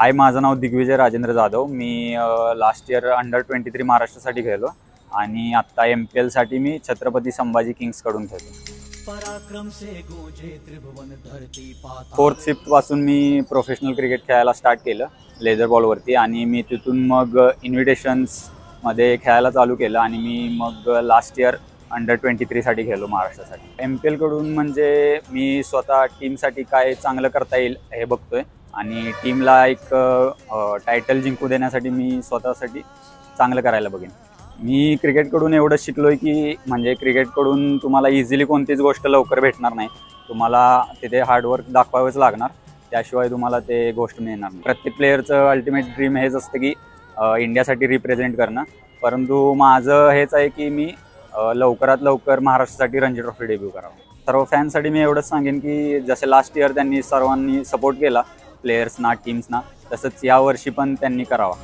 हाय, माझं नाव दिग्विजय राजेंद्र जाधव। मी last year अंडर-23 महाराष्ट्रासाठी खेळलो आणि आता MPL साठी मी छत्रपती संभाजी किंग्सकडून खेळतो। 4th 5th पासून मी प्रोफेशनल क्रिकेट खेळायला स्टार्ट केलं लेदर बॉलवरती आणि मी तिथून मग इन्व्हिटेशन्समध्ये खेळायला चालू केलं आणि मी मग लास्ट इयर अंडर-23 साठी खेळलो महाराष्ट्रासाठी। MPL कडून म्हणजे मी स्वतः टीमसाठी काय चांगलं करता येईल हे बघतोय आणि टीमला एक टायटल जिंकू देण्यासाठी मी स्वतःसाठी चांगलं करायला बघेन। मी क्रिकेटकडून एवढं शिकलोय की म्हणजे क्रिकेटकडून तुम्हाला इझिली कोणतीच गोष्ट लवकर भेटणार नाही, तुम्हाला तिथे हार्डवर्क दाखवावंच लागणार, त्याशिवाय तुम्हाला ते गोष्ट मिळणार नाही। प्रत्येक प्लेयरचं अल्टिमेट ड्रीम हेच असतं की इंडियासाठी रिप्रेझेंट करणं, परंतु माझं हेच आहे की मी लवकरात लवकर महाराष्ट्रासाठी रणजी ट्रॉफी डेब्यू करावं। सर्व फॅन्ससाठी मी एवढंच सांगेन की जसे लास्ट इयर त्यांनी सर्वांनी सपोर्ट केला प्लेयर्सना, टीम्सना, तसंच यावर्षी पण त्यांनी करावा।